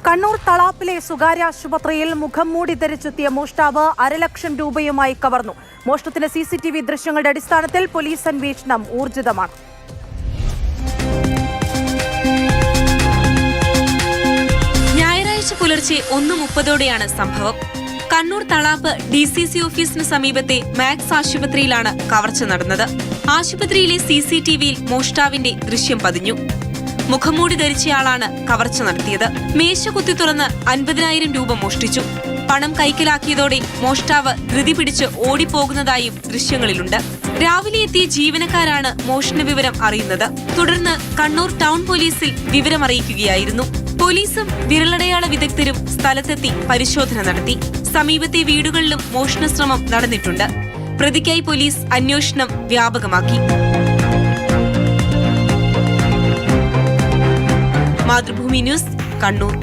കണ്ണൂർ തളാപ്പിലെ സ്വകാര്യ ആശുപത്രിയിൽ മുഖം മൂടി ധരിച്ചെത്തിയ മോഷ്ടാവ് 1.5 ലക്ഷം രൂപയുമായി കവർന്നു. മോഷണത്തിന് CCTV ദൃശ്യങ്ങളുടെ അടിസ്ഥാനത്തിൽ പോലീസ് അന്വേഷണം ഊർജിതമാണ്. ഞായറാഴ്ച പുലർച്ചെ 1:30 സംഭവം. കണ്ണൂർ തളാപ്പ് DCC ഓഫീസിന് സമീപത്തെ മാക്സ് ആശുപത്രിയിലാണ് കവർച്ച നടന്നത്. ആശുപത്രിയിലെ CCTVയിൽ മോഷ്ടാവിന്റെ ദൃശ്യം പതിഞ്ഞു. മുഖംമൂടി ധരിച്ചയാളാണ് കവർച്ച നടത്തിയത്. മേശ കുത്തി തുറന്ന് 50,000 രൂപ മോഷ്ടിച്ചു. പണം കൈക്കലാക്കിയതോടെ മോഷ്ടാവ് ധൃതി പിടിച്ച് ഓടിപ്പോകുന്നതായും ദൃശ്യങ്ങളിലുണ്ട്. രാവിലെ എത്തിയ ജീവനക്കാരാണ് മോഷണ വിവരം അറിയുന്നത്. തുടർന്ന് കണ്ണൂർ ടൗൺ പോലീസിൽ വിവരമറിയിക്കുകയായിരുന്നു. പോലീസും വിരലടയാള വിദഗ്ധരും സ്ഥലത്തെത്തി പരിശോധന നടത്തി. സമീപത്തെ വീടുകളിലും മോഷണശ്രമം നടന്നിട്ടുണ്ട്. പ്രതിക്കായി പോലീസ് അന്വേഷണം വ്യാപകമാക്കി. മാതൃഭൂമി ന്യൂസ്, കണ്ണൂർ.